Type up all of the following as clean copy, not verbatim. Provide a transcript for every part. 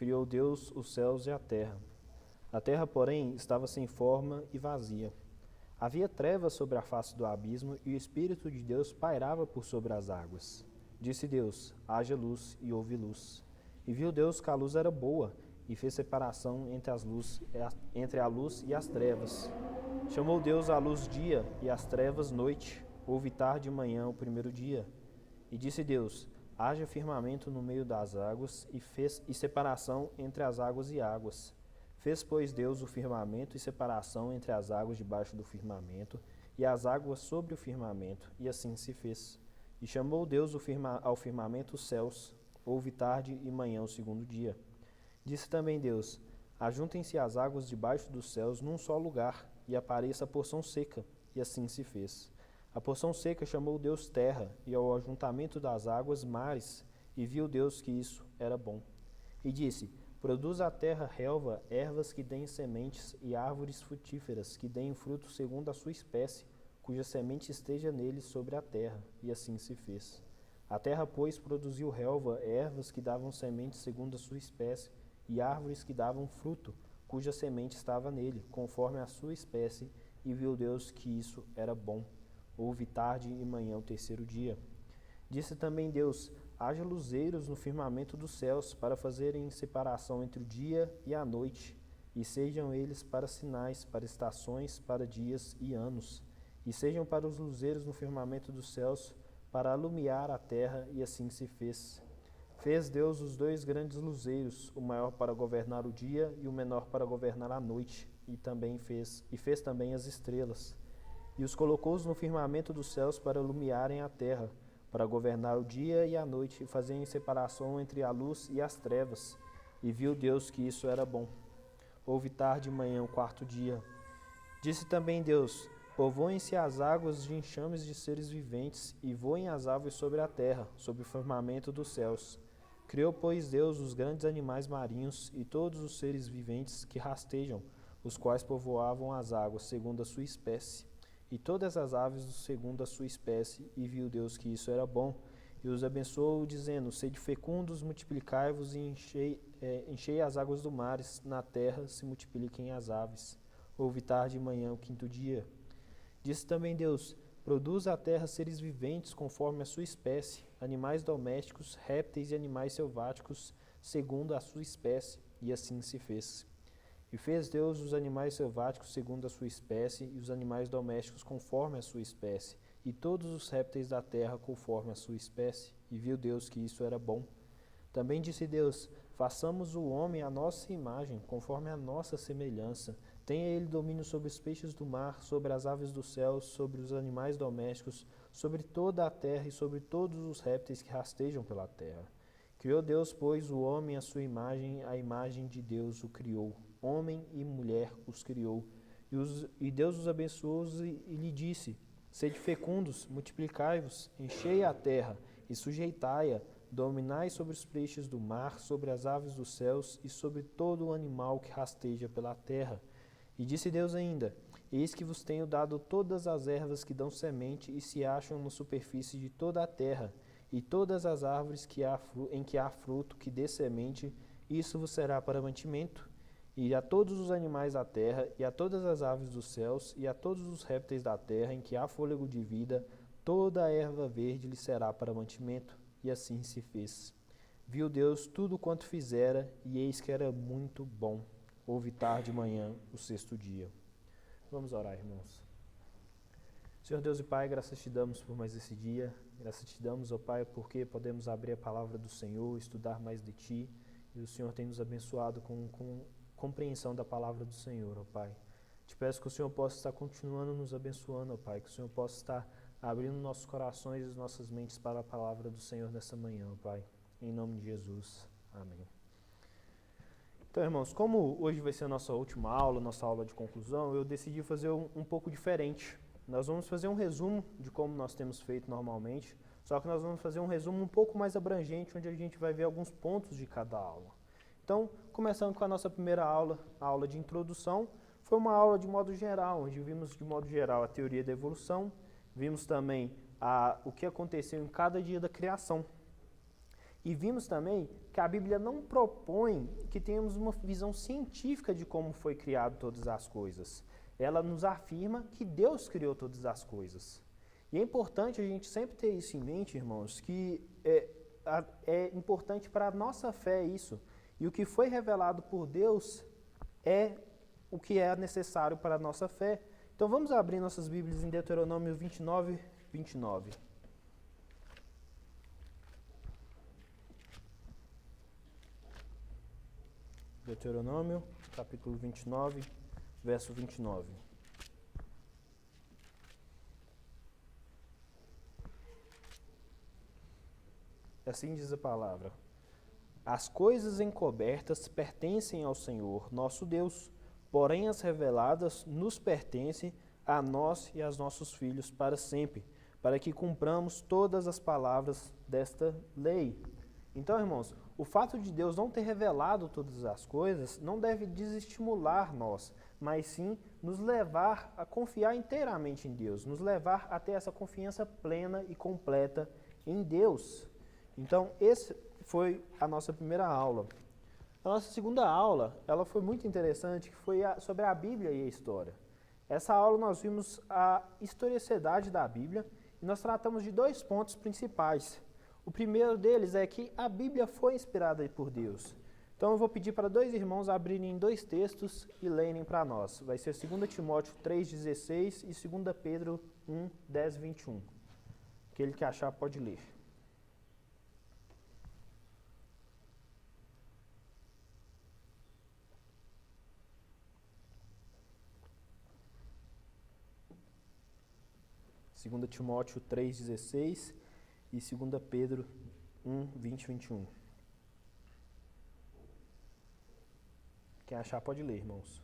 criou Deus os céus e a terra. A terra, porém, estava sem forma e vazia. Havia trevas sobre a face do abismo, e o Espírito de Deus pairava por sobre as águas. Disse Deus: haja luz, e houve luz. E viu Deus que a luz era boa, e fez separação entre a luz e as trevas. Chamou Deus a luz dia, e as trevas noite. Houve tarde e manhã o primeiro dia. E disse Deus: haja firmamento no meio das águas, e separação entre as águas e águas. Fez, pois, Deus o firmamento e separação entre as águas debaixo do firmamento, e as águas sobre o firmamento, e assim se fez. E chamou Deus ao firmamento os céus. Houve tarde e manhã o segundo dia. Disse também Deus: ajuntem-se as águas debaixo dos céus num só lugar, e apareça a porção seca, e assim se fez. A porção seca chamou Deus terra, e ao ajuntamento das águas mares, e viu Deus que isso era bom. E disse: produz a terra relva, ervas que deem sementes, e árvores frutíferas, que deem fruto segundo a sua espécie, cuja semente esteja nele sobre a terra. E assim se fez. A terra, pois, produziu relva, ervas que davam semente segundo a sua espécie, e árvores que davam fruto, cuja semente estava nele, conforme a sua espécie, e viu Deus que isso era bom. Houve tarde e manhã o terceiro dia. Disse também Deus: haja luzeiros no firmamento dos céus, para fazerem separação entre o dia e a noite, e sejam eles para sinais, para estações, para dias e anos, e sejam para os luzeiros no firmamento dos céus, para alumiar a terra, e assim se fez. Fez Deus os dois grandes luzeiros, o maior para governar o dia e o menor para governar a noite, e fez também as estrelas. E os colocou no firmamento dos céus para iluminarem a terra, para governar o dia e a noite, e fazerem separação entre a luz e as trevas. E viu Deus que isso era bom. Houve tarde e manhã o quarto dia. Disse também Deus: povoem-se as águas de enxames de seres viventes, e voem as aves sobre a terra, sobre o firmamento dos céus. Criou, pois, Deus os grandes animais marinhos e todos os seres viventes que rastejam, os quais povoavam as águas, segundo a sua espécie, e todas as aves segundo a sua espécie, e viu Deus que isso era bom, e os abençoou, dizendo: sede fecundos, multiplicai-vos e enchei as águas do mar, na terra se multipliquem as aves. Houve tarde e manhã o quinto dia. Disse também Deus: produza a terra seres viventes conforme a sua espécie, animais domésticos, répteis e animais selváticos, segundo a sua espécie, e assim se fez. E fez Deus os animais selváticos segundo a sua espécie, e os animais domésticos conforme a sua espécie, e todos os répteis da terra conforme a sua espécie, e viu Deus que isso era bom. Também disse Deus: façamos o homem à nossa imagem, conforme a nossa semelhança. Tenha ele domínio sobre os peixes do mar, sobre as aves do céu, sobre os animais domésticos, sobre toda a terra e sobre todos os répteis que rastejam pela terra. Criou Deus, pois, o homem à sua imagem, a imagem de Deus o criou. Homem e mulher os criou. E Deus os abençoou e lhe disse: sede fecundos, multiplicai-vos, enchei a terra e sujeitai-a, dominai sobre os peixes do mar, sobre as aves dos céus e sobre todo o animal que rasteja pela terra. E disse Deus ainda: eis que vos tenho dado todas as ervas que dão semente e se acham na superfície de toda a terra, e todas as árvores em que há fruto que dê semente, isso vos será para mantimento. E a todos os animais da terra, e a todas as aves dos céus, e a todos os répteis da terra em que há fôlego de vida, toda a erva verde lhe será para mantimento. E assim se fez. Viu Deus tudo quanto fizera, e eis que era muito bom. Houve tarde e manhã o sexto dia. Vamos orar, irmãos. Senhor Deus e Pai, graças te damos por mais esse dia. Graças te damos, ó Pai, porque podemos abrir a palavra do Senhor, estudar mais de Ti. E o Senhor tem nos abençoado com compreensão da palavra do Senhor, ó Pai. Te peço que o Senhor possa estar continuando nos abençoando, ó Pai. Que o Senhor possa estar abrindo nossos corações e nossas mentes para a palavra do Senhor nessa manhã, ó Pai. Em nome de Jesus. Amém. Então, irmãos, como hoje vai ser a nossa última aula, nossa aula de conclusão, eu decidi fazer um pouco diferente. Nós vamos fazer um resumo de como nós temos feito normalmente, só que nós vamos fazer um resumo um pouco mais abrangente, onde a gente vai ver alguns pontos de cada aula. Então, começando com a nossa primeira aula, a aula de introdução, foi uma aula de modo geral, onde vimos de modo geral a teoria da evolução, vimos também o que aconteceu em cada dia da criação. E vimos também que a Bíblia não propõe que tenhamos uma visão científica de como foi criado todas as coisas. Ela nos afirma que Deus criou todas as coisas. E é importante a gente sempre ter isso em mente, irmãos, que é importante para a nossa fé isso. E o que foi revelado por Deus é o que é necessário para a nossa fé. Então vamos abrir nossas Bíblias em Deuteronômio 29, 29. Deuteronômio, capítulo 29, verso 29. Assim diz a palavra: As coisas encobertas pertencem ao Senhor, nosso Deus, porém as reveladas nos pertencem a nós e aos nossos filhos para sempre, para que cumpramos todas as palavras desta lei. Então, irmãos, o fato de Deus não ter revelado todas as coisas não deve desestimular nós, mas sim nos levar a confiar inteiramente em Deus, nos levar a ter essa confiança plena e completa em Deus. Então, esse foi a nossa primeira aula. A nossa segunda aula, ela foi muito interessante, que foi sobre a Bíblia e a história. Essa aula nós vimos a historicidade da Bíblia e nós tratamos de 2 pontos principais. O primeiro deles é que a Bíblia foi inspirada por Deus. Então eu vou pedir para 2 irmãos abrirem 2 textos e lerem para nós. Vai ser 2 Timóteo 3,16 e 2 Pedro 1, 10, 21. Aquele que achar pode ler. Segunda Timóteo 3,16 e 2 Pedro 1, 20 e 21. Quem achar pode ler, irmãos.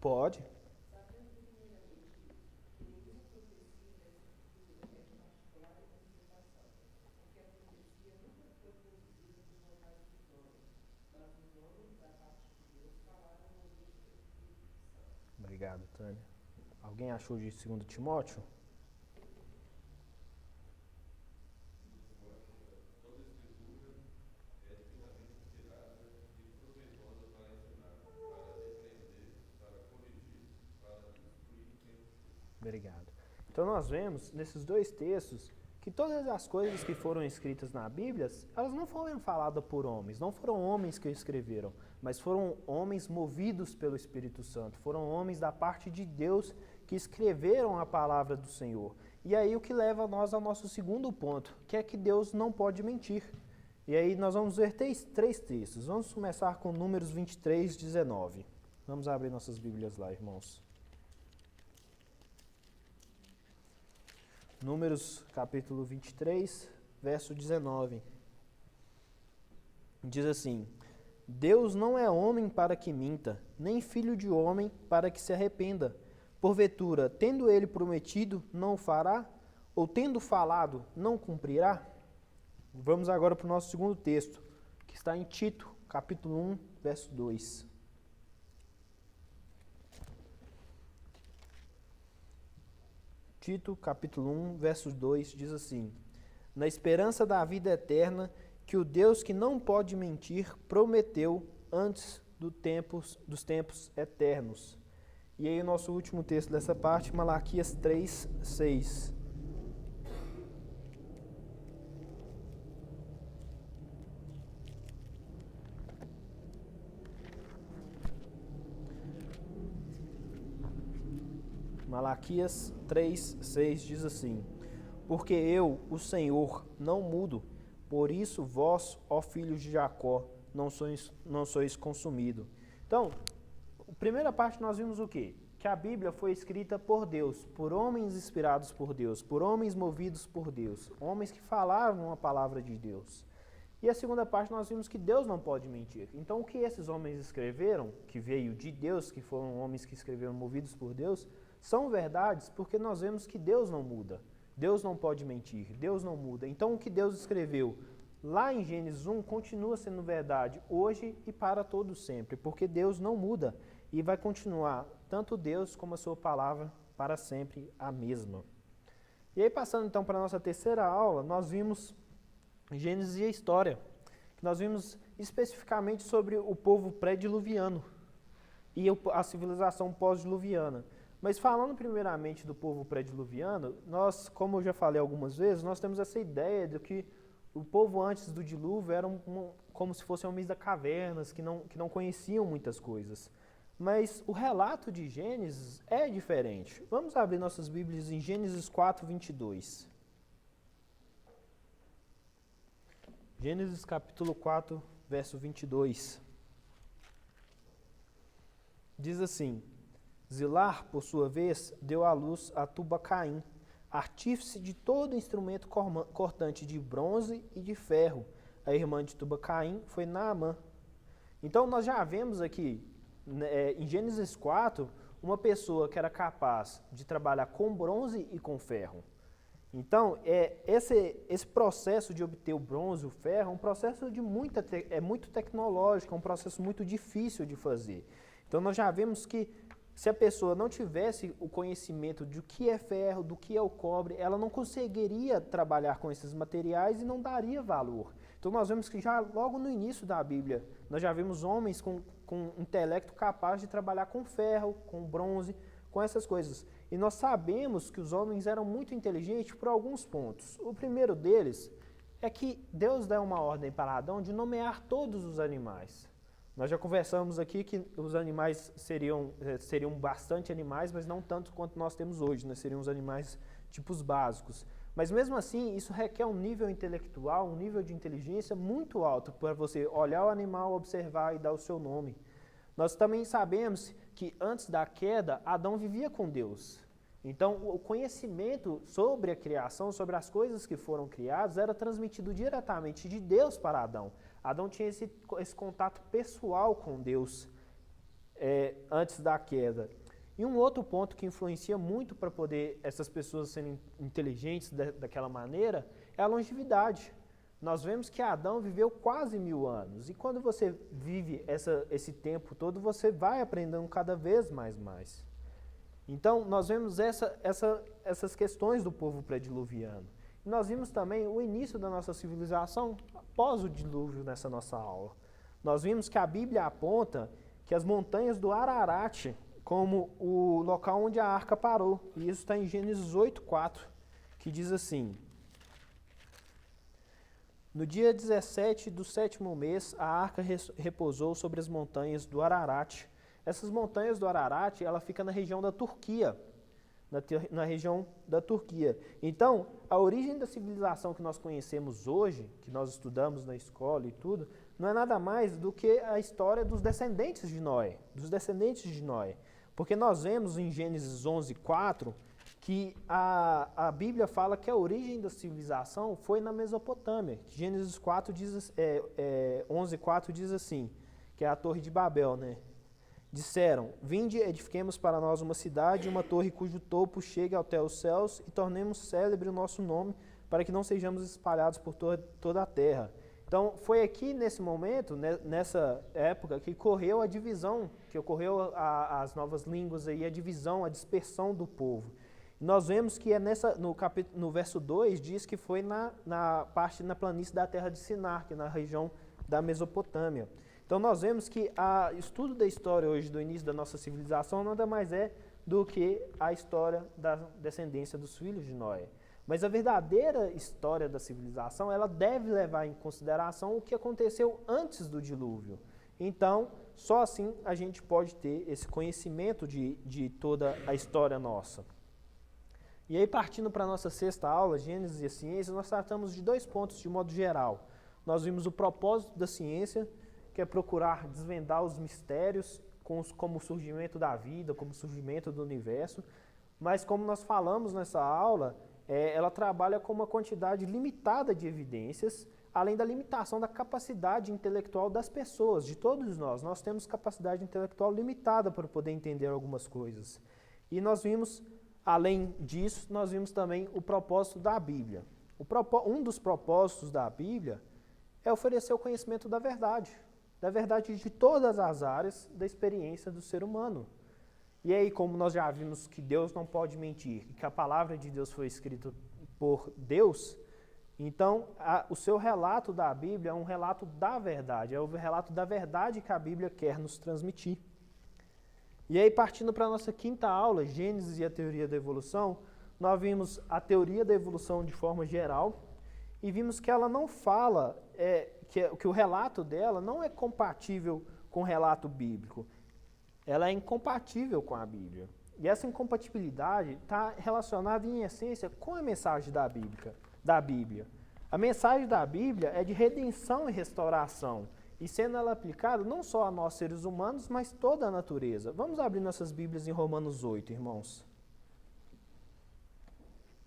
Pode. Obrigado, Tânia. Alguém achou de 2 Timóteo? Obrigado. Então nós vemos nesses 2 textos que todas as coisas que foram escritas na Bíblia, elas não foram faladas por homens, não foram homens que escreveram, mas foram homens movidos pelo Espírito Santo, foram homens da parte de Deus que escreveram a palavra do Senhor. E aí o que leva nós ao nosso segundo ponto, que é que Deus não pode mentir. E aí nós vamos ver 3 textos. Vamos começar com Números 23, 19. Vamos abrir nossas Bíblias lá, irmãos. Números capítulo 23, verso 19. Diz assim: Deus não é homem para que minta, nem filho de homem para que se arrependa. Porventura, tendo ele prometido, não o fará? Ou tendo falado, não cumprirá? Vamos agora para o nosso segundo texto, que está em Tito, capítulo 1, verso 2. Tito, capítulo 1, verso 2, diz assim: Na esperança da vida eterna, que o Deus que não pode mentir prometeu antes dos tempos eternos. E aí o nosso último texto dessa parte, Malaquias 3, 6. Malaquias 3, 6 diz assim: Porque eu, o Senhor, não mudo, por isso vós, ó filhos de Jacó, não sois consumido. Então, a primeira parte nós vimos o quê? Que a Bíblia foi escrita por Deus, por homens inspirados por Deus, por homens movidos por Deus, homens que falavam a palavra de Deus. E a segunda parte nós vimos que Deus não pode mentir. Então o que esses homens escreveram, que veio de Deus, que foram homens que escreveram movidos por Deus, são verdades porque nós vemos que Deus não muda. Deus não pode mentir, Deus não muda. Então o que Deus escreveu lá em Gênesis 1 continua sendo verdade hoje e para todo sempre, porque Deus não muda e vai continuar tanto Deus como a sua palavra para sempre a mesma. E aí, passando então para a nossa terceira aula, nós vimos Gênesis e a história. Nós vimos especificamente sobre o povo pré-diluviano e a civilização pós-diluviana. Mas falando primeiramente do povo pré-diluviano, nós, como eu já falei algumas vezes, nós temos essa ideia de que o povo antes do dilúvio era como se fossem homens das cavernas, que não conheciam muitas coisas. Mas o relato de Gênesis é diferente. Vamos abrir nossas Bíblias em Gênesis 4, 22. Gênesis capítulo 4, verso 22. Diz assim: Zilar, por sua vez, deu à luz a Tubacaim, artífice de todo instrumento cortante de bronze e de ferro. A irmã de Tubacaim foi Naamã. Então nós já vemos aqui, em Gênesis 4, uma pessoa que era capaz de trabalhar com bronze e com ferro. Então, esse processo de obter o bronze e o ferro é um processo muito tecnológico, é um processo muito difícil de fazer. Então, nós já vemos que se a pessoa não tivesse o conhecimento do que é ferro, do que é o cobre, ela não conseguiria trabalhar com esses materiais e não daria valor. Então, nós vemos que já logo no início da Bíblia, nós já vemos homens com intelecto capaz de trabalhar com ferro, com bronze, com essas coisas. E nós sabemos que os homens eram muito inteligentes por alguns pontos. O primeiro deles é que Deus dá uma ordem para Adão de nomear todos os animais. Nós já conversamos aqui que os animais seriam bastante animais, mas não tanto quanto nós temos hoje, né? Seriam os animais tipos básicos. Mas mesmo assim, isso requer um nível intelectual, um nível de inteligência muito alto para você olhar o animal, observar e dar o seu nome. Nós também sabemos que antes da queda, Adão vivia com Deus. Então, o conhecimento sobre a criação, sobre as coisas que foram criadas, era transmitido diretamente de Deus para Adão. Adão tinha esse contato pessoal com Deus antes da queda. E um outro ponto que influencia muito para poder essas pessoas serem inteligentes daquela maneira é a longevidade. Nós vemos que Adão viveu quase 1000 anos. E quando você vive esse tempo todo, você vai aprendendo cada vez mais. Então, nós vemos essas questões do povo pré-diluviano. E nós vimos também o início da nossa civilização após o dilúvio nessa nossa aula. Nós vimos que a Bíblia aponta que as montanhas do Ararat como o local onde a arca parou. E isso está em Gênesis 8:4, que diz assim: No dia 17 do 7º mês, a arca repousou sobre as montanhas do Ararat. Essas montanhas do Ararat, ela fica na região da Turquia, na região da Turquia. Então, a origem da civilização que nós conhecemos hoje, que nós estudamos na escola e tudo, não é nada mais do que a história dos descendentes de Noé, Porque nós vemos em Gênesis 11:4 que a Bíblia fala que a origem da civilização foi na Mesopotâmia. Gênesis 11:4 diz assim, que é a Torre de Babel, né? Disseram: Vinde, edifiquemos para nós uma cidade, uma torre cujo topo chegue até os céus, e tornemos célebre o nosso nome, para que não sejamos espalhados por toda a terra. Então, foi aqui nesse momento, nessa época, que ocorreu a divisão, que ocorreu as novas línguas, aí, a divisão, a dispersão do povo. E nós vemos que no verso 2 diz que foi na planície da terra de Sinar, que é na região da Mesopotâmia. Então nós vemos que o estudo da história hoje, do início da nossa civilização, nada mais é do que a história da descendência dos filhos de Noé. Mas a verdadeira história da civilização, ela deve levar em consideração o que aconteceu antes do dilúvio. Então, só assim a gente pode ter esse conhecimento de toda a história nossa. E aí, partindo para a nossa sexta aula, Gênesis e a ciência, nós tratamos de 2 pontos de modo geral. Nós vimos o propósito da ciência, que é procurar desvendar os mistérios, como o surgimento da vida, como o surgimento do universo. Mas, como nós falamos nessa aula, ela trabalha com uma quantidade limitada de evidências, além da limitação da capacidade intelectual das pessoas, de todos nós. Nós temos capacidade intelectual limitada para poder entender algumas coisas. E nós vimos, além disso, nós vimos também o propósito da Bíblia. Um dos propósitos da Bíblia é oferecer o conhecimento da verdade de todas as áreas da experiência do ser humano. E aí, como nós já vimos que Deus não pode mentir, que a palavra de Deus foi escrita por Deus, então o seu relato da Bíblia é um relato da verdade, é o relato da verdade que a Bíblia quer nos transmitir. E aí, partindo para a nossa quinta aula, Gênesis e a teoria da evolução, nós vimos a teoria da evolução de forma geral e vimos que ela não fala, que o relato dela não é compatível com o relato bíblico. Ela é incompatível com a Bíblia. E essa incompatibilidade está relacionada, em essência, com a mensagem da Bíblia. A mensagem da Bíblia é de redenção e restauração, e sendo ela aplicada não só a nós seres humanos, mas toda a natureza. Vamos abrir nossas Bíblias em Romanos 8, irmãos.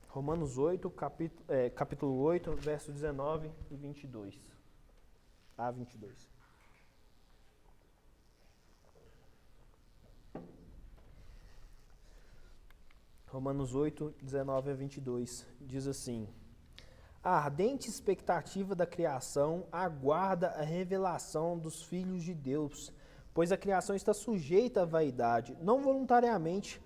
Romanos 8, capítulo 8, verso 19 e 22. A 22. Romanos 8, 19 a 22, diz assim: A ardente expectativa da criação aguarda a revelação dos filhos de Deus, pois a criação está sujeita à vaidade, não voluntariamente,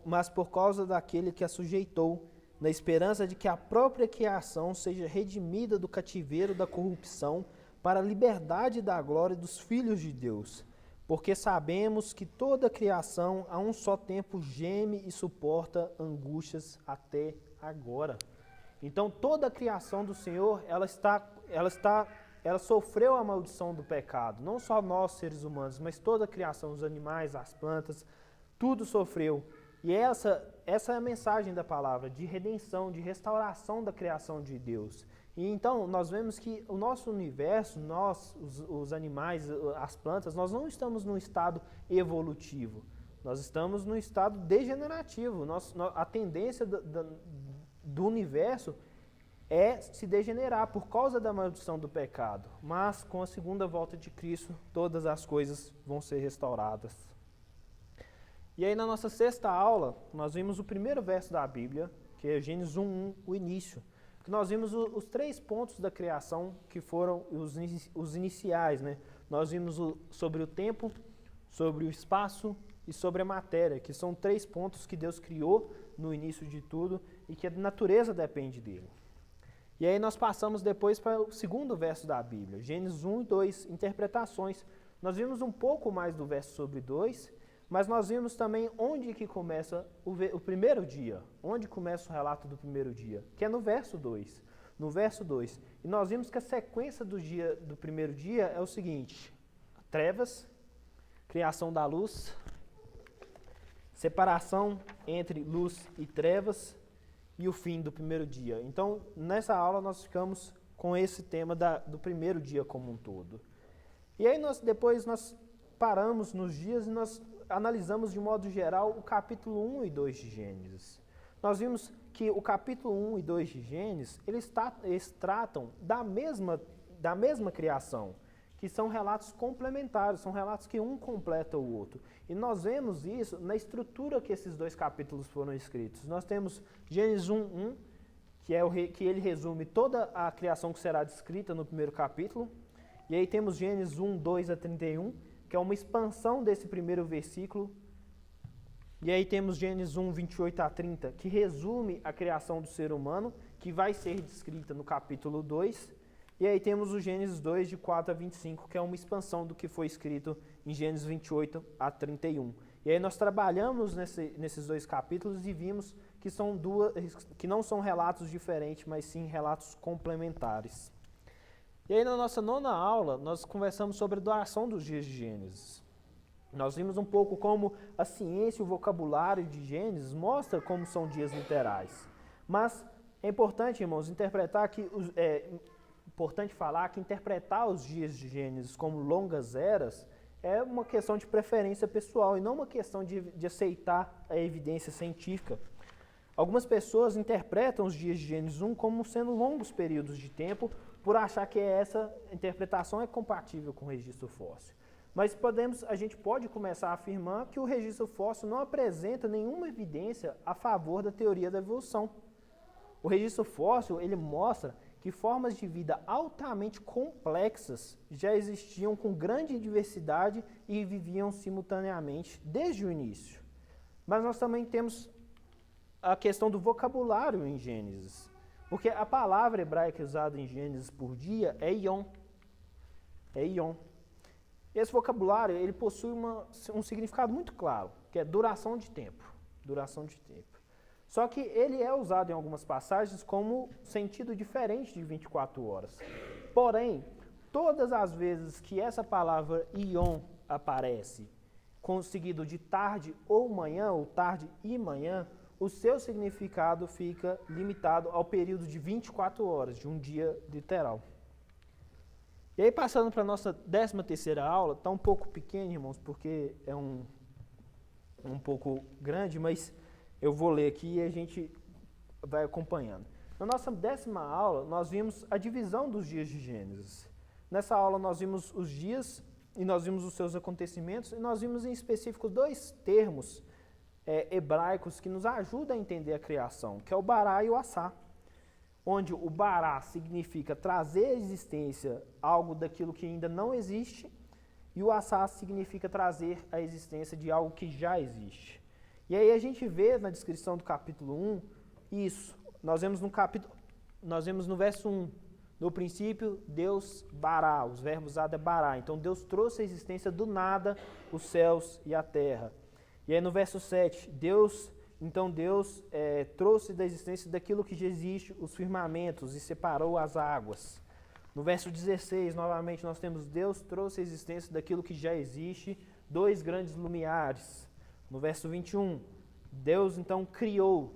mas por causa daquele que a sujeitou, na esperança de que a própria criação seja redimida do cativeiro da corrupção para a liberdade da glória dos filhos de Deus. Porque sabemos que toda a criação a um só tempo geme e suporta angústias até agora. Então toda a criação do Senhor, ela sofreu a maldição do pecado. Não só nós, seres humanos, mas toda a criação, os animais, as plantas, tudo sofreu. E essa é a mensagem da palavra, de redenção, de restauração da criação de Deus. E então nós vemos que o nosso universo, nós, os animais, as plantas, nós não estamos num estado evolutivo, nós estamos num estado degenerativo. A tendência do universo é se degenerar por causa da maldição do pecado. Mas com a segunda volta de Cristo, todas as coisas vão ser restauradas. E aí na nossa sexta aula, nós vimos o primeiro verso da Bíblia, que é Gênesis 1:1, o início. Que nós vimos os 3 pontos da criação que foram os iniciais, né? Nós vimos sobre o tempo, sobre o espaço e sobre a matéria, que são 3 pontos que Deus criou no início de tudo e que a natureza depende dele. E aí nós passamos depois para o segundo verso da Bíblia, Gênesis 1 e 2, interpretações. Nós vimos um pouco mais do verso sobre 2, mas nós vimos também onde que começa o primeiro dia, onde começa o relato do primeiro dia, que é no verso 2. No verso 2. E nós vimos que a sequência do primeiro dia é o seguinte: trevas, criação da luz, separação entre luz e trevas e o fim do primeiro dia. Então, nessa aula nós ficamos com esse tema do primeiro dia como um todo. E aí depois nós paramos nos dias e nós analisamos de modo geral o capítulo 1 e 2 de Gênesis. Nós vimos que o capítulo 1 e 2 de Gênesis, eles tratam da mesma criação, que são relatos complementares, são relatos que um completa o outro. E nós vemos isso na estrutura que esses 2 capítulos foram escritos. Nós temos Gênesis 1:1, que ele resume toda a criação que será descrita no primeiro capítulo. E aí temos Gênesis 1:2 a 31, que é uma expansão desse primeiro versículo. E aí temos Gênesis 1:28 a 30, que resume a criação do ser humano, que vai ser descrita no capítulo 2. E aí temos o Gênesis 2, de 4 a 25, que é uma expansão do que foi escrito em Gênesis 28 a 31. E aí nós trabalhamos nesses 2 capítulos e vimos que não são relatos diferentes, mas sim relatos complementares. E aí na nossa 9ª aula, nós conversamos sobre a duração dos dias de Gênesis. Nós vimos um pouco como a ciência e o vocabulário de Gênesis mostra como são dias literais. Mas é importante, irmãos, falar que interpretar os dias de Gênesis como longas eras é uma questão de preferência pessoal e não uma questão de aceitar a evidência científica. Algumas pessoas interpretam os dias de Gênesis 1 como sendo longos períodos de tempo, por achar que essa interpretação é compatível com o registro fóssil. Mas a gente pode começar a afirmar que o registro fóssil não apresenta nenhuma evidência a favor da teoria da evolução. O registro fóssil, ele mostra que formas de vida altamente complexas já existiam com grande diversidade e viviam simultaneamente desde o início. Mas nós também temos a questão do vocabulário em Gênesis. Porque a palavra hebraica usada em Gênesis por dia é Yom. É Yom. Esse vocabulário ele possui um significado muito claro, que é duração de tempo. Duração de tempo. Só que ele é usado em algumas passagens como sentido diferente de 24 horas. Porém, todas as vezes que essa palavra Yom aparece, seguido de tarde ou manhã, ou tarde e manhã, o seu significado fica limitado ao período de 24 horas, de um dia literal. E aí, passando para a nossa 13ª aula, está um pouco pequeno, irmãos, porque é um pouco grande, mas eu vou ler aqui e a gente vai acompanhando. Na nossa 10ª aula, nós vimos a divisão dos dias de Gênesis. Nessa aula, nós vimos os dias e nós vimos os seus acontecimentos, e nós vimos em específico 2 termos hebraicos que nos ajudam a entender a criação, que é o bará e o assá. Onde o bará significa trazer à existência algo daquilo que ainda não existe, e o assá significa trazer à existência de algo que já existe. E aí a gente vê na descrição do capítulo 1 isso. Nós vemos no verso 1, no princípio Deus bará, os verbos usados é bará. Então Deus trouxe à existência do nada os céus e a terra. E aí no verso 7, Deus trouxe da existência daquilo que já existe os firmamentos e separou as águas. No verso 16, novamente, nós temos Deus trouxe a existência daquilo que já existe, 2 grandes lumiares. No verso 21, Deus então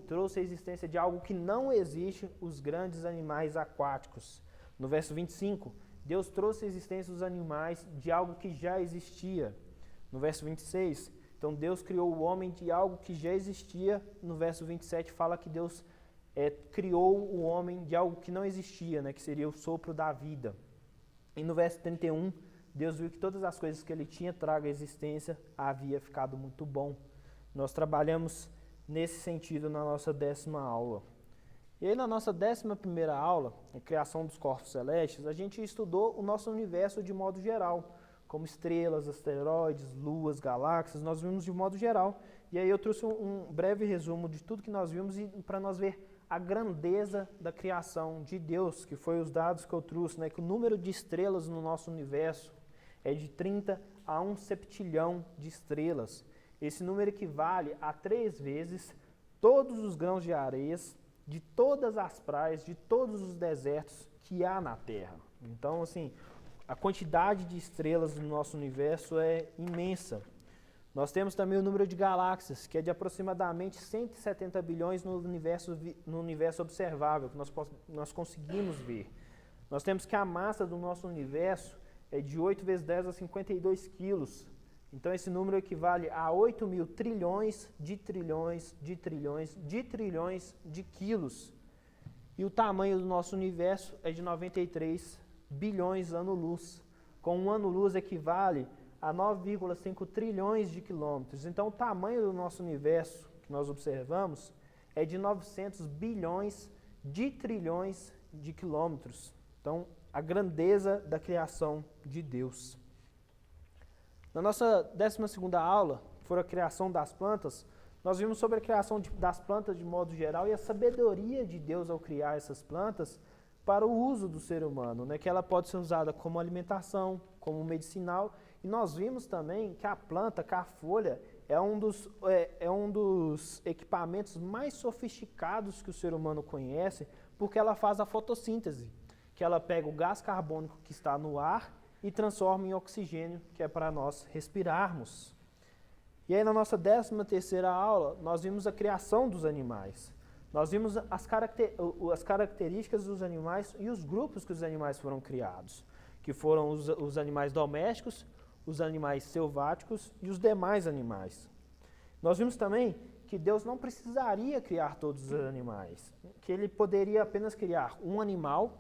trouxe a existência de algo que não existe, os grandes animais aquáticos. No verso 25, Deus trouxe a existência dos animais de algo que já existia. No verso 26, então Deus criou o homem de algo que já existia. No verso 27 fala que Deus criou o homem de algo que não existia, né, que seria o sopro da vida. E no verso 31, Deus viu que todas as coisas que ele tinha trago à existência havia ficado muito bom. Nós trabalhamos nesse sentido na nossa 10ª aula. E aí na nossa 11ª aula, a criação dos corpos celestes, a gente estudou o nosso universo de modo geral, como estrelas, asteroides, luas, galáxias, nós vimos de modo geral. E aí eu trouxe um breve resumo de tudo que nós vimos para nós ver a grandeza da criação de Deus, que foi os dados que eu trouxe, né, que o número de estrelas no nosso universo é de 30 a 1 septilhão de estrelas. Esse número equivale a 3 vezes todos os grãos de areias de todas as praias, de todos os desertos que há na Terra. Então, assim, a quantidade de estrelas no nosso universo é imensa. Nós temos também o número de galáxias, que é de aproximadamente 170 bilhões no universo observável, que nós conseguimos ver. Nós temos que a massa do nosso universo é de 8 vezes 10 a 52 quilos. Então esse número equivale a 8 mil trilhões de trilhões de trilhões de trilhões de quilos. E o tamanho do nosso universo é de 93 bilhões ano-luz. Com um ano-luz equivale a 9,5 trilhões de quilômetros. Então o tamanho do nosso universo que nós observamos é de 900 bilhões de trilhões de quilômetros. Então a grandeza da criação de Deus. Na nossa 12ª aula, que foi a criação das plantas, nós vimos sobre a criação das plantas de modo geral e a sabedoria de Deus ao criar essas plantas para o uso do ser humano, né? Que ela pode ser usada como alimentação, como medicinal. E nós vimos também que a planta, que a folha, é um dos equipamentos mais sofisticados que o ser humano conhece, porque ela faz a fotossíntese, que ela pega o gás carbônico que está no ar e transforma em oxigênio, que é para nós respirarmos. E aí na nossa 13ª aula, nós vimos a criação dos animais. Nós vimos as características dos animais e os grupos que os animais foram criados, que foram os animais domésticos, os animais selváticos e os demais animais. Nós vimos também que Deus não precisaria criar todos os animais, que ele poderia apenas criar um animal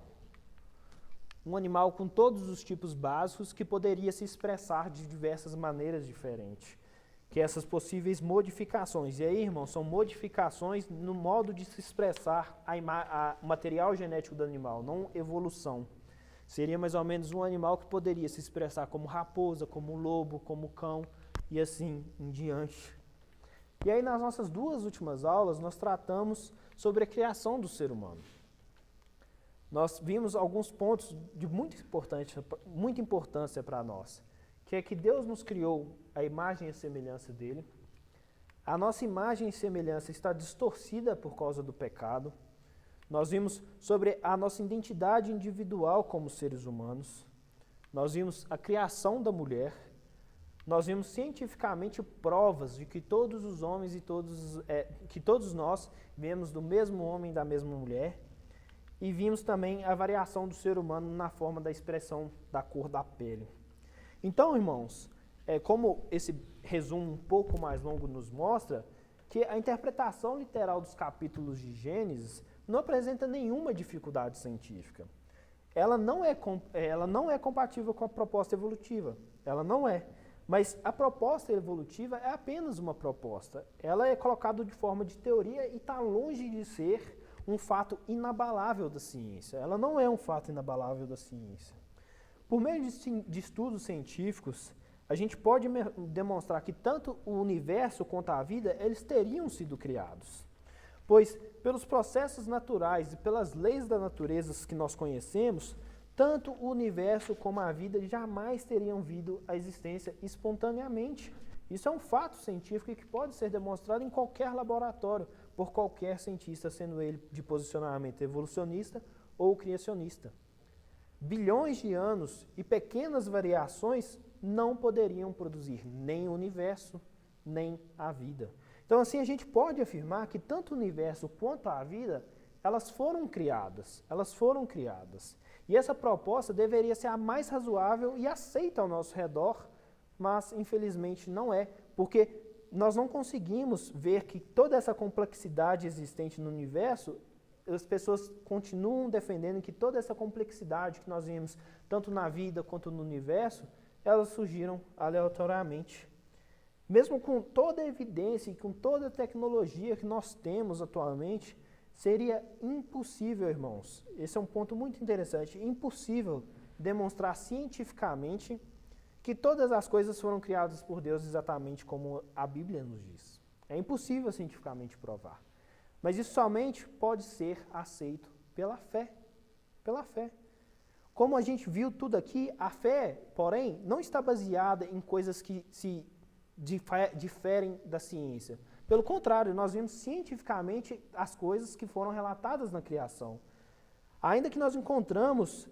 com todos os tipos básicos que poderia se expressar de diversas maneiras diferentes. Que essas possíveis modificações, e aí, irmãos, são modificações no modo de se expressar o material genético do animal, não evolução. Seria mais ou menos um animal que poderia se expressar como raposa, como lobo, como cão e assim em diante. E aí, nas nossas duas últimas aulas, nós tratamos sobre a criação do ser humano. Nós vimos alguns pontos de muita importância para nós, que é que Deus nos criou a imagem e a semelhança dele. A nossa imagem e semelhança está distorcida por causa do pecado. Nós vimos sobre a nossa identidade individual como seres humanos. Nós vimos a criação da mulher. Nós vimos cientificamente provas de que todos os homens que todos nós viemos do mesmo homem e da mesma mulher. E vimos também a variação do ser humano na forma da expressão da cor da pele. Então, irmãos, como esse resumo um pouco mais longo nos mostra, que a interpretação literal dos capítulos de Gênesis não apresenta nenhuma dificuldade científica. Ela não é compatível com a proposta evolutiva. Ela não é. Mas a proposta evolutiva é apenas uma proposta. Ela é colocada de forma de teoria e está longe de ser um fato inabalável da ciência. Ela não é um fato inabalável da ciência. Por meio de estudos científicos, a gente pode demonstrar que tanto o universo quanto a vida, eles teriam sido criados. Pois, pelos processos naturais e pelas leis da natureza que nós conhecemos, tanto o universo como a vida jamais teriam vindo à existência espontaneamente. Isso é um fato científico que pode ser demonstrado em qualquer laboratório, por qualquer cientista, sendo ele de posicionamento evolucionista ou criacionista. Bilhões de anos e pequenas variações não poderiam produzir nem o universo, nem a vida. Então, assim, a gente pode afirmar que tanto o universo quanto a vida, elas foram criadas. E essa proposta deveria ser a mais razoável e aceita ao nosso redor, mas, infelizmente, não é, porque nós não conseguimos ver que toda essa complexidade existente no universo, as pessoas continuam defendendo que toda essa complexidade que nós vimos, tanto na vida quanto no universo, elas surgiram aleatoriamente. Mesmo com toda a evidência e com toda a tecnologia que nós temos atualmente, seria impossível, irmãos, esse é um ponto muito interessante, impossível demonstrar cientificamente que todas as coisas foram criadas por Deus exatamente como a Bíblia nos diz. É impossível cientificamente provar. Mas isso somente pode ser aceito pela fé. Pela fé. Como a gente viu tudo aqui, a fé, porém, não está baseada em coisas que se diferem da ciência. Pelo contrário, nós vimos cientificamente as coisas que foram relatadas na criação. Ainda que nós encontramos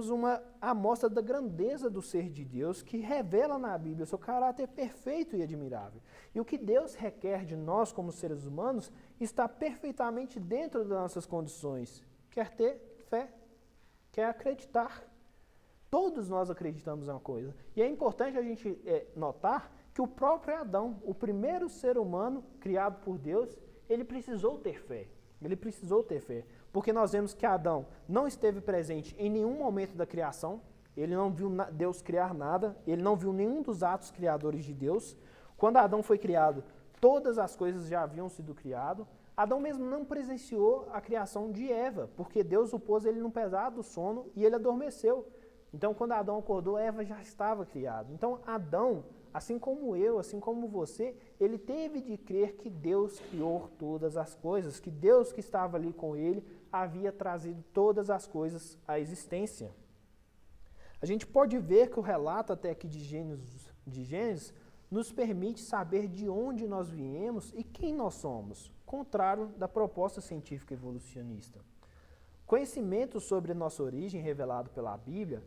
uma amostra da grandeza do ser de Deus que revela na Bíblia o seu caráter perfeito e admirável. E o que Deus requer de nós como seres humanos está perfeitamente dentro das nossas condições. Quer ter fé, quer acreditar. Todos nós acreditamos em uma coisa. E é importante a gente notar que o próprio Adão, o primeiro ser humano criado por Deus, ele precisou ter fé. Porque nós vemos que Adão não esteve presente em nenhum momento da criação, ele não viu Deus criar nada, ele não viu nenhum dos atos criadores de Deus. Quando Adão foi criado, todas as coisas já haviam sido criadas. Adão mesmo não presenciou a criação de Eva, porque Deus o pôs ele num pesado sono e ele adormeceu. Então, quando Adão acordou, Eva já estava criada. Então, Adão, assim como eu, assim como você, ele teve de crer que Deus criou todas as coisas, que Deus que estava ali com ele havia trazido todas as coisas à existência. A gente pode ver que o relato até aqui de Gênesis nos permite saber de onde nós viemos e quem nós somos, contrário da proposta científica evolucionista. Conhecimento sobre nossa origem revelado pela Bíblia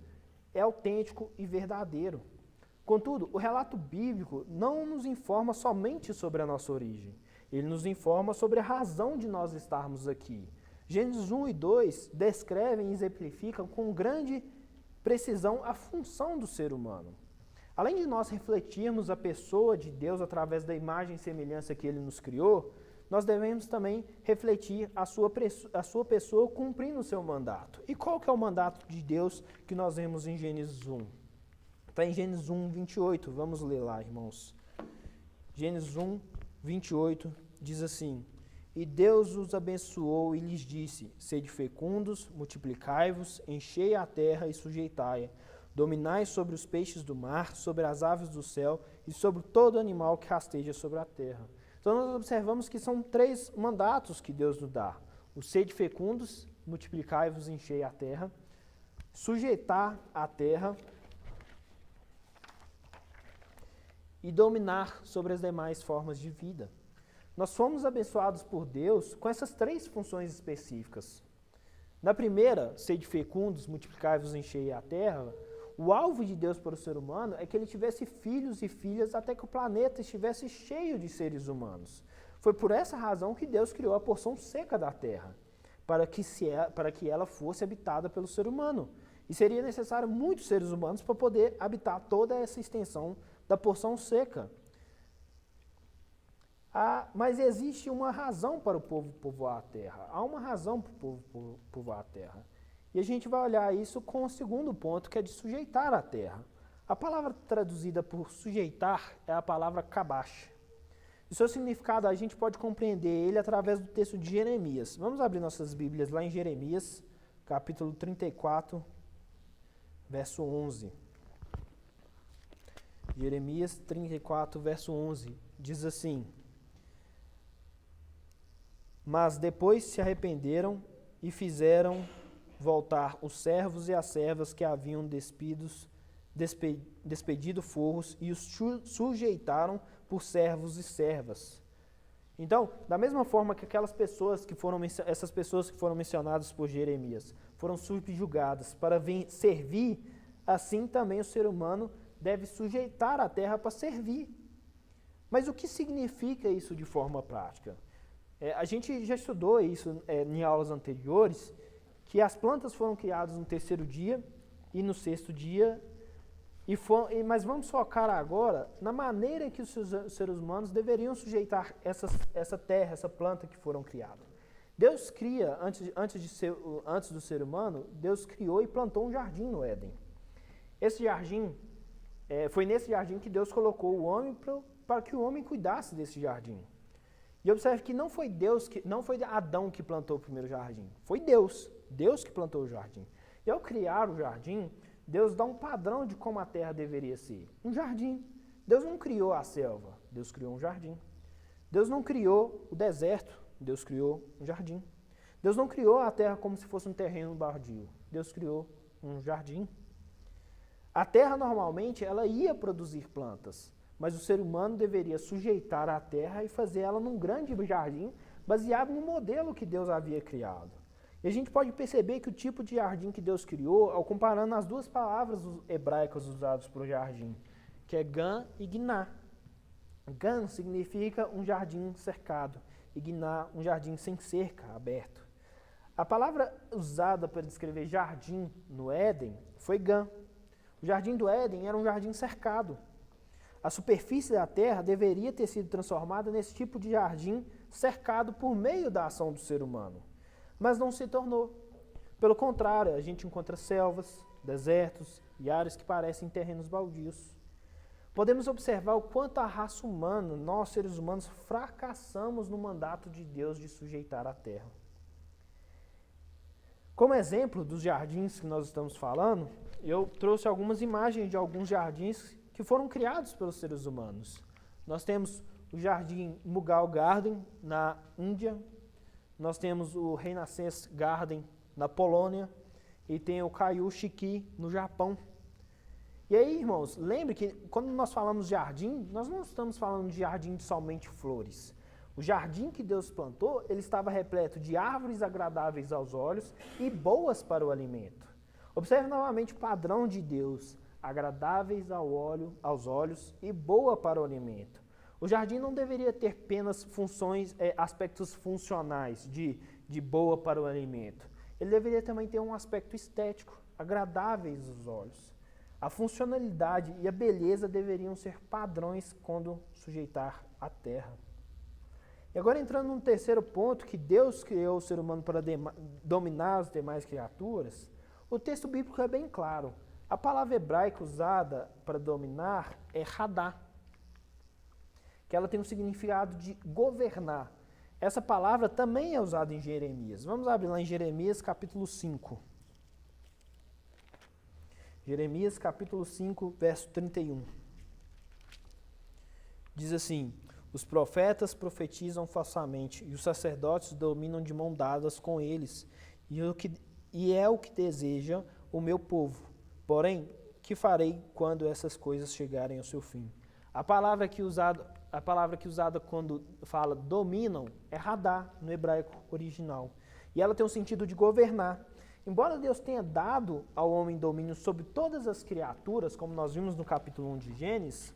é autêntico e verdadeiro. Contudo, o relato bíblico não nos informa somente sobre a nossa origem. Ele nos informa sobre a razão de nós estarmos aqui. Gênesis 1 e 2 descrevem e exemplificam com grande precisão a função do ser humano. Além de nós refletirmos a pessoa de Deus através da imagem e semelhança que Ele nos criou, nós devemos também refletir a sua pessoa cumprindo o seu mandato. E qual que é o mandato de Deus que nós vemos em Gênesis 1? Está em Gênesis 1, 28. Vamos ler lá, irmãos. Gênesis 1, 28 diz assim: E Deus os abençoou e lhes disse: Sede fecundos, multiplicai-vos, enchei a terra e sujeitai-a. Dominai sobre os peixes do mar, sobre as aves do céu e sobre todo animal que rasteja sobre a terra. Então nós observamos que são 3 mandatos que Deus nos dá. O sede fecundos, multiplicai-vos e enchei a terra. Sujeitar a terra e dominar sobre as demais formas de vida. Nós fomos abençoados por Deus com essas 3 funções específicas. Na primeira, sede fecundos, multiplicai-vos e enchei a terra, o alvo de Deus para o ser humano é que ele tivesse filhos e filhas até que o planeta estivesse cheio de seres humanos. Foi por essa razão que Deus criou a porção seca da terra, para que ela fosse habitada pelo ser humano. E seria necessário muitos seres humanos para poder habitar toda essa extensão da porção seca. Mas existe uma razão para o povo povoar a terra. Há uma razão para o povo povoar a terra. E a gente vai olhar isso com o segundo ponto, que é de sujeitar a terra. A palavra traduzida por sujeitar é a palavra kabash. O seu significado a gente pode compreender ele através do texto de Jeremias. Vamos abrir nossas Bíblias lá em Jeremias, capítulo 34, verso 11. Jeremias 34, verso 11, diz assim: Mas depois se arrependeram e fizeram voltar os servos e as servas que haviam despedido forros e os sujeitaram por servos e servas. Então, da mesma forma que essas pessoas que foram mencionadas por Jeremias foram subjugadas para servir, assim também o ser humano deve sujeitar a terra para servir. Mas o que significa isso de forma prática? A gente já estudou isso em aulas anteriores, que as plantas foram criadas no 3º dia e no 6º dia, mas vamos focar agora na maneira que os seres humanos deveriam sujeitar essa terra, essa planta que foram criadas. Deus cria, antes do ser humano, Deus criou e plantou um jardim no Éden. Esse jardim, foi nesse jardim que Deus colocou o homem para que o homem cuidasse desse jardim. E observe que não foi Adão que plantou o primeiro jardim, foi Deus que plantou o jardim. E ao criar o jardim, Deus dá um padrão de como a terra deveria ser. Um jardim. Deus não criou a selva, Deus criou um jardim. Deus não criou o deserto, Deus criou um jardim. Deus não criou a terra como se fosse um terreno baldio, Deus criou um jardim. A terra normalmente ela ia produzir plantas, mas o ser humano deveria sujeitar a terra e fazer ela num grande jardim baseado no modelo que Deus havia criado. E a gente pode perceber que o tipo de jardim que Deus criou, ao comparando as 2 palavras hebraicas usadas para o jardim, que é Gan e Gná. Gan significa um jardim cercado, e Gná um jardim sem cerca, aberto. A palavra usada para descrever jardim no Éden foi Gan. O jardim do Éden era um jardim cercado. A superfície da terra deveria ter sido transformada nesse tipo de jardim cercado por meio da ação do ser humano. Mas não se tornou. Pelo contrário, a gente encontra selvas, desertos e áreas que parecem terrenos baldios. Podemos observar o quanto a raça humana, nós seres humanos, fracassamos no mandato de Deus de sujeitar a terra. Como exemplo dos jardins que nós estamos falando, eu trouxe algumas imagens de alguns jardins que foram criados pelos seres humanos. Nós temos o Jardim Mughal Garden, na Índia. Nós temos o Renaissance Garden, na Polônia. E tem o Kaiushiki, no Japão. E aí, irmãos, lembre que quando nós falamos de jardim, nós não estamos falando de jardim de somente flores. O jardim que Deus plantou, ele estava repleto de árvores agradáveis aos olhos e boas para o alimento. Observe novamente o padrão de Deus, agradáveis aos olhos e boa para o alimento. O jardim não deveria ter apenas aspectos funcionais de boa para o alimento. Ele deveria também ter um aspecto estético, agradáveis aos olhos. A funcionalidade e a beleza deveriam ser padrões quando sujeitar a terra. E agora entrando num terceiro ponto, que Deus criou o ser humano para dominar as demais criaturas, o texto bíblico é bem claro. A palavra hebraica usada para dominar é hadá, que ela tem um significado de governar. Essa palavra também é usada em Jeremias. Vamos abrir lá em Jeremias capítulo 5. Jeremias capítulo 5, verso 31. Diz assim: os profetas profetizam falsamente, e os sacerdotes dominam de mão dadas com eles, e é o que deseja o meu povo. Porém, que farei quando essas coisas chegarem ao seu fim? A palavra que usada quando fala dominam é radá, no hebraico original. E ela tem o sentido de governar. Embora Deus tenha dado ao homem domínio sobre todas as criaturas, como nós vimos no capítulo 1 de Gênesis,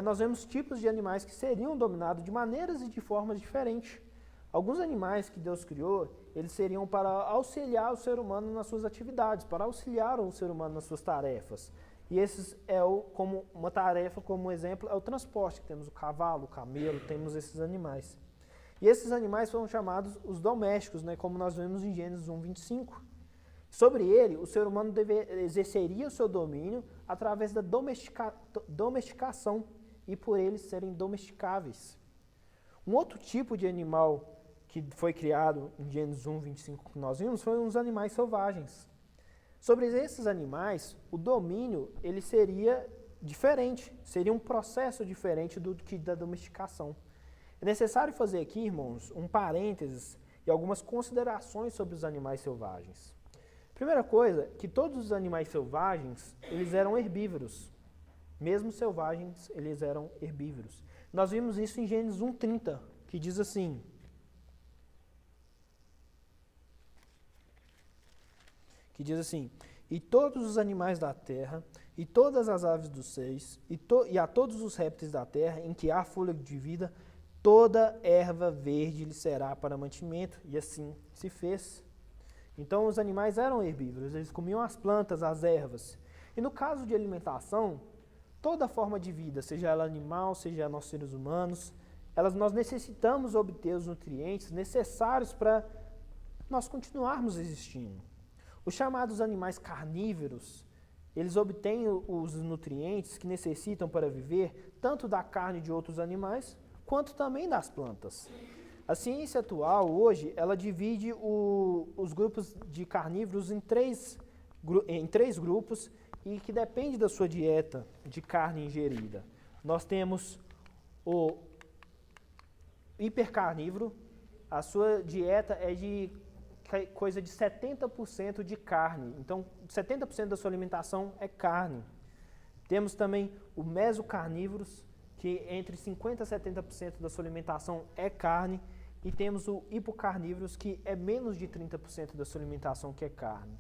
nós vemos tipos de animais que seriam dominados de maneiras e de formas diferentes. Alguns animais que Deus criou, eles seriam para auxiliar o ser humano nas suas atividades, para auxiliar o ser humano nas suas tarefas. E esses como uma tarefa, como exemplo, é o transporte, que temos o cavalo, o camelo, temos esses animais. E esses animais foram chamados os domésticos, né, como nós vemos em Gênesis 1, 25. Sobre ele, o ser humano exerceria o seu domínio através da domesticação e por eles serem domesticáveis. Um outro tipo de animal que foi criado em Gênesis 1, 25, que nós vimos, foram os animais selvagens. Sobre esses animais, o domínio ele seria diferente, seria um processo diferente do que da domesticação. É necessário fazer aqui, irmãos, um parênteses e algumas considerações sobre os animais selvagens. Primeira coisa, que todos os animais selvagens, eles eram herbívoros. Mesmo selvagens, eles eram herbívoros. Nós vimos isso em Gênesis 1:30, que diz assim: e todos os animais da terra, e todas as aves dos céus, e a todos os répteis da terra, em que há fôlego de vida, toda erva verde lhe será para mantimento. E assim se fez. Então os animais eram herbívoros, eles comiam as plantas, as ervas. E no caso de alimentação, toda forma de vida, seja ela animal, seja nós seres humanos, nós necessitamos obter os nutrientes necessários para nós continuarmos existindo. Os chamados animais carnívoros, eles obtêm os nutrientes que necessitam para viver, tanto da carne de outros animais, quanto também das plantas. A ciência atual, hoje, ela divide os grupos de carnívoros em três grupos e que depende da sua dieta de carne ingerida. Nós temos o hipercarnívoro, a sua dieta é de coisa de 70% de carne. Então, 70% da sua alimentação é carne. Temos também o mesocarnívoros, que entre 50% a 70% da sua alimentação é carne, e temos o hipocarnívoros, que é menos de 30% da sua alimentação que é carne.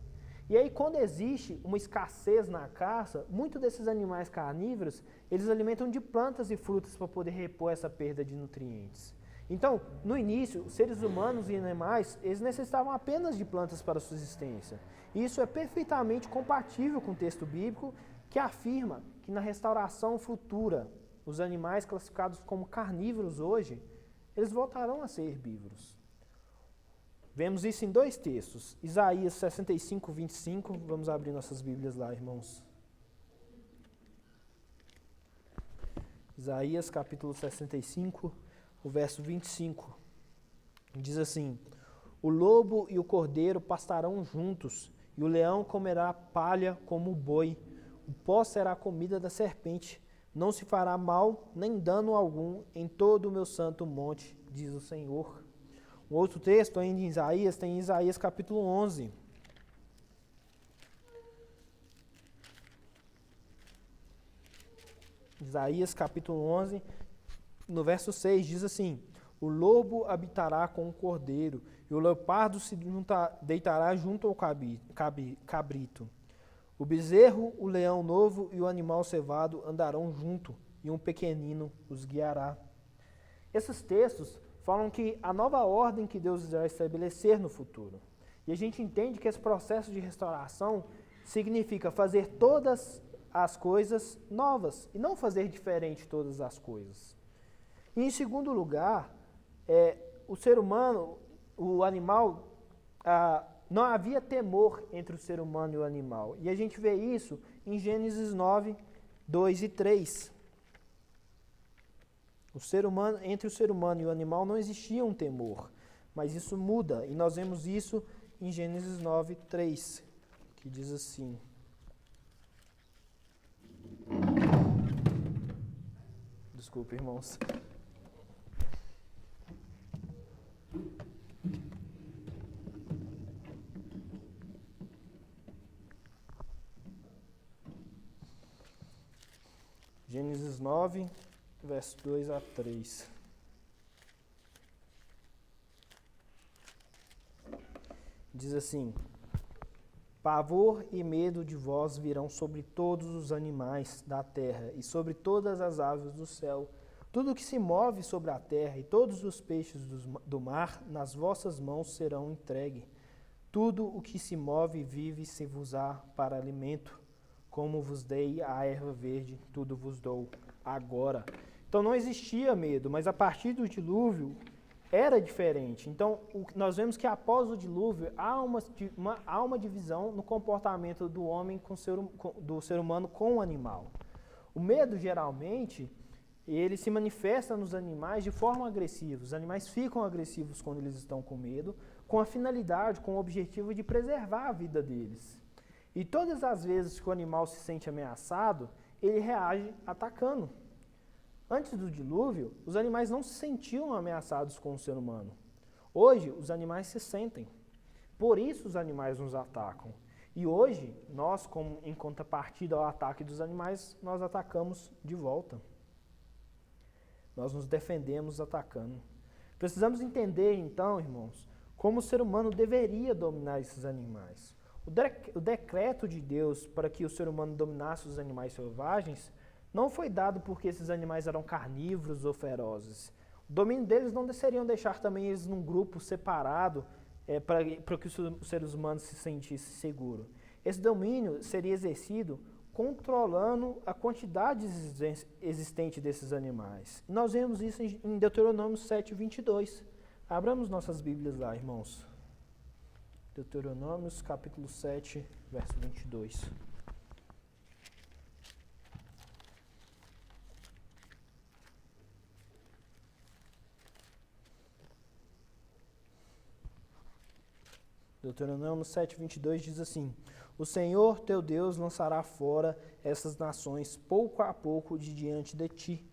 E aí, quando existe uma escassez na caça, muitos desses animais carnívoros, eles alimentam de plantas e frutas para poder repor essa perda de nutrientes. Então, no início, os seres humanos e animais, eles necessitavam apenas de plantas para a subsistência. E isso é perfeitamente compatível com o texto bíblico, que afirma que na restauração futura, os animais classificados como carnívoros hoje, eles voltarão a ser herbívoros. Vemos isso em dois textos. Isaías 65, 25. Vamos abrir nossas Bíblias lá, irmãos. Isaías capítulo 65, o verso 25. Diz assim: o lobo e o cordeiro pastarão juntos, e o leão comerá palha como o boi. O pó será a comida da serpente. Não se fará mal, nem dano algum, em todo o meu santo monte, diz o Senhor. Um outro texto ainda em Isaías, tem Isaías capítulo 11. Isaías capítulo 11, no verso 6, diz assim: o lobo habitará com o cordeiro, e o leopardo se deitará junto ao cabrito. O bezerro, o leão novo e o animal cevado andarão junto, e um pequenino os guiará. Esses textos falam que a nova ordem que Deus irá estabelecer no futuro. E a gente entende que esse processo de restauração significa fazer todas as coisas novas, e não fazer diferente todas as coisas. E em segundo lugar, o ser humano, o animal, não havia temor entre o ser humano e o animal. E a gente vê isso em Gênesis 9, 2 e 3. Entre o ser humano e o animal não existia um temor, mas isso muda, e nós vemos isso em Gênesis 9, 3, que diz assim: Desculpa, irmãos. Gênesis 9, verso 2 a 3. Diz assim: Pavor e medo de vós virão sobre todos os animais da terra e sobre todas as aves do céu. Tudo que se move sobre a terra e todos os peixes do mar, nas vossas mãos serão entregue. Tudo o que se move e vive se vos há para alimento. Como vos dei a erva verde, tudo vos dou agora. Então não existia medo, mas a partir do dilúvio era diferente. Então nós vemos que após o dilúvio há uma divisão no comportamento do homem do ser humano com o animal. O medo geralmente ele se manifesta nos animais de forma agressiva. Os animais ficam agressivos quando eles estão com medo, com a finalidade, com o objetivo de preservar a vida deles. E todas as vezes que o animal se sente ameaçado, ele reage atacando. Antes do dilúvio, os animais não se sentiam ameaçados com o ser humano. Hoje, os animais se sentem. Por isso, os animais nos atacam. E hoje, nós, em contrapartida ao ataque dos animais, nós atacamos de volta. Nós nos defendemos atacando. Precisamos entender, então, irmãos, como o ser humano deveria dominar esses animais. O decreto de Deus para que o ser humano dominasse os animais selvagens não foi dado porque esses animais eram carnívoros ou ferozes. O domínio deles não seriam deixar também eles num grupo separado para que os seres humanos se sentissem seguros. Esse domínio seria exercido controlando a quantidade existente desses animais. Nós vemos isso em Deuteronômio 7, 22. Abramos nossas Bíblias lá, irmãos. Deuteronômios, capítulo 7, verso 22. Deuteronômio 7, 22 diz assim: O Senhor teu Deus lançará fora essas nações pouco a pouco de diante de ti.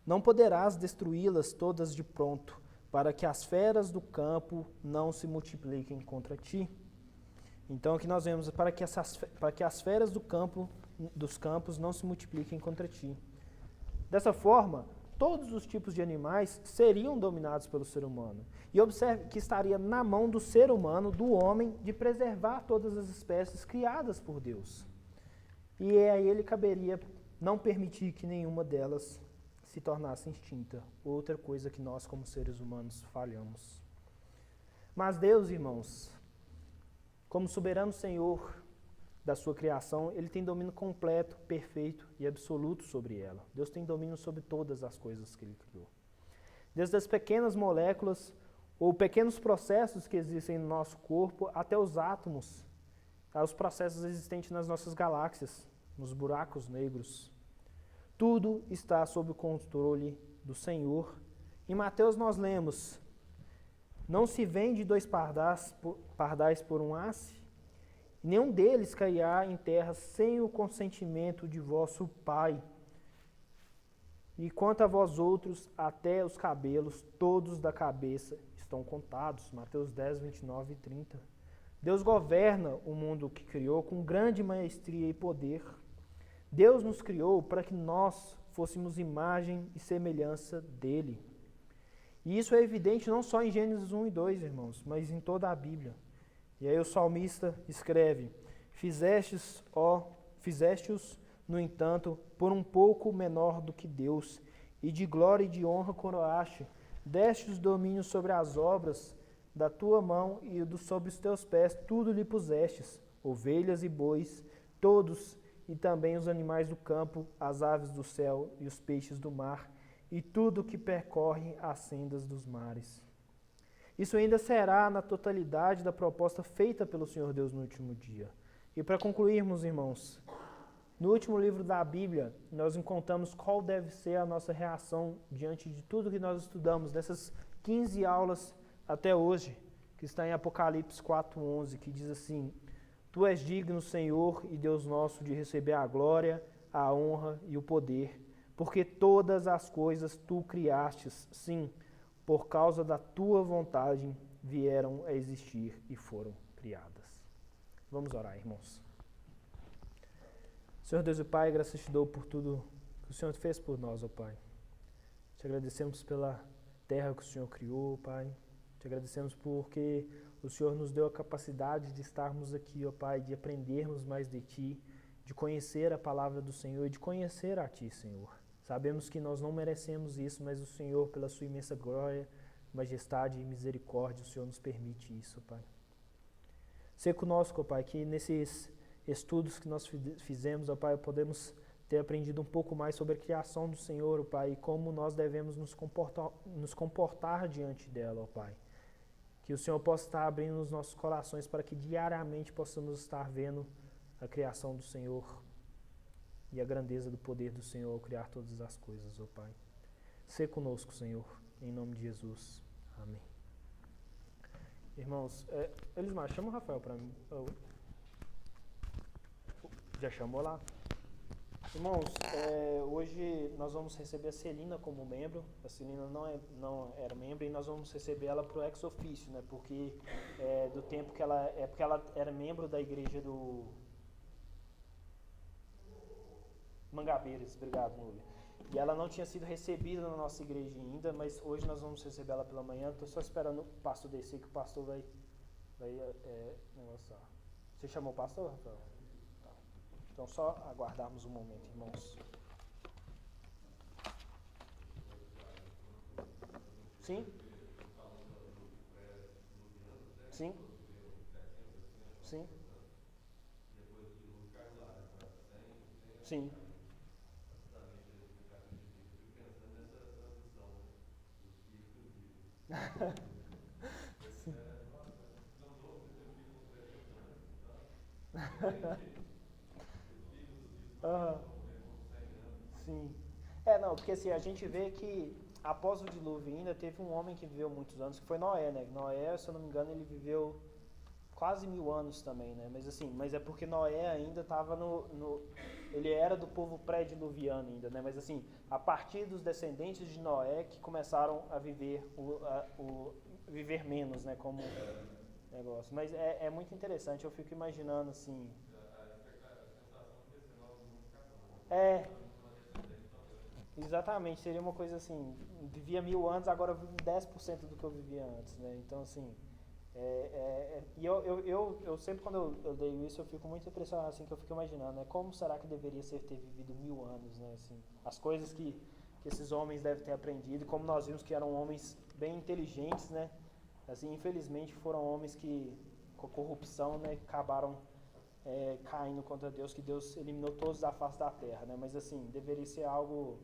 Não poderás destruí-las todas de pronto, para que as feras do campo não se multipliquem contra ti. Então aqui nós vemos para que as feras dos campos não se multipliquem contra ti. Dessa forma, todos os tipos de animais seriam dominados pelo ser humano. E observe que estaria na mão do ser humano, do homem, de preservar todas as espécies criadas por Deus. E a ele caberia não permitir que nenhuma delas se tornasse extinta. Outra coisa que nós, como seres humanos, falhamos. Mas Deus, irmãos, como soberano Senhor da sua criação, Ele tem domínio completo, perfeito e absoluto sobre ela. Deus tem domínio sobre todas as coisas que Ele criou. Desde as pequenas moléculas ou pequenos processos que existem no nosso corpo, até os átomos, os processos existentes nas nossas galáxias, nos buracos negros. Tudo está sob o controle do Senhor. Em Mateus nós lemos: Não se vende 2 pardais por um asse, nenhum deles cairá em terra sem o consentimento de vosso Pai. E quanto a vós outros, até os cabelos, todos da cabeça, estão contados. Mateus 10, 29 e 30. Deus governa o mundo que criou com grande maestria e poder. Deus nos criou para que nós fôssemos imagem e semelhança dele. E isso é evidente não só em Gênesis 1 e 2, irmãos, mas em toda a Bíblia. E aí o salmista escreve: Fizeste-os, no entanto, por um pouco menor do que Deus, e de glória e de honra coroaste. Deste-os domínio sobre as obras da tua mão e sobre os teus pés, tudo lhe pusestes, ovelhas e bois, todos, e também os animais do campo, as aves do céu e os peixes do mar, e tudo que percorre as sendas dos mares. Isso ainda será na totalidade da proposta feita pelo Senhor Deus no último dia. E para concluirmos, irmãos, no último livro da Bíblia, nós encontramos qual deve ser a nossa reação diante de tudo que nós estudamos, dessas 15 aulas até hoje, que está em Apocalipse 4:11, que diz assim: Tu és digno, Senhor e Deus nosso, de receber a glória, a honra e o poder, porque todas as coisas tu criastes, sim, por causa da tua vontade vieram a existir e foram criadas. Vamos orar, irmãos. Senhor Deus e Pai, graças te dou por tudo que o Senhor fez por nós, ó Pai. Te agradecemos pela terra que o Senhor criou, Pai. Te agradecemos porque o Senhor nos deu a capacidade de estarmos aqui, ó Pai, de aprendermos mais de Ti, de conhecer a palavra do Senhor e de conhecer a Ti, Senhor. Sabemos que nós não merecemos isso, mas o Senhor, pela sua imensa glória, majestade e misericórdia, o Senhor nos permite isso, Pai. Sê conosco, ó Pai, que nesses estudos que nós fizemos, ó Pai, podemos ter aprendido um pouco mais sobre a criação do Senhor, ó Pai, e como nós devemos nos comportar diante dela, ó Pai. Que o Senhor possa estar abrindo os nossos corações para que diariamente possamos estar vendo a criação do Senhor e a grandeza do poder do Senhor ao criar todas as coisas, ó Pai. Sê conosco, Senhor, em nome de Jesus. Amém. Irmãos, Elismar, chama o Rafael para mim. Já chamou lá? Irmãos, hoje nós vamos receber a Celina como membro. A Celina não era membro e nós vamos receber ela para o ex officio, né? Porque do tempo que porque ela era membro da igreja do Mangabeiras, obrigado, Núbia. E ela não tinha sido recebida na nossa igreja ainda, mas hoje nós vamos receber ela pela manhã. Estou só esperando o pastor descer, que o pastor vai negociar. Você chamou o pastor, Rafael? Tá. Então só aguardarmos um momento, irmãos. Sim? Sim? Sim? Sim. Aham. Sim. Não, porque assim, a gente vê que após o dilúvio ainda teve um homem que viveu muitos anos, que foi Noé, né? Noé, se eu não me engano, ele viveu quase 1000 anos também, né? Mas é porque Noé ainda estava ele era do povo pré-diluviano ainda, né? Mas assim, a partir dos descendentes de Noé que começaram a viver viver menos, né? Como negócio. Mas é muito interessante, eu fico imaginando assim. É, exatamente, seria uma coisa assim, vivia 1000 anos, agora eu vivo 10% do que eu vivia antes, né? Então assim, e eu sempre quando eu leio isso eu fico muito impressionado, assim, que eu fico imaginando, né? Como será que deveria ser ter vivido 1000 anos, né? Assim, as coisas que esses homens devem ter aprendido, e como nós vimos que eram homens bem inteligentes, né? Assim, infelizmente foram homens que, com a corrupção, né, acabaram caindo contra Deus, que Deus eliminou todos da face da terra, né? Mas assim, deveria ser algo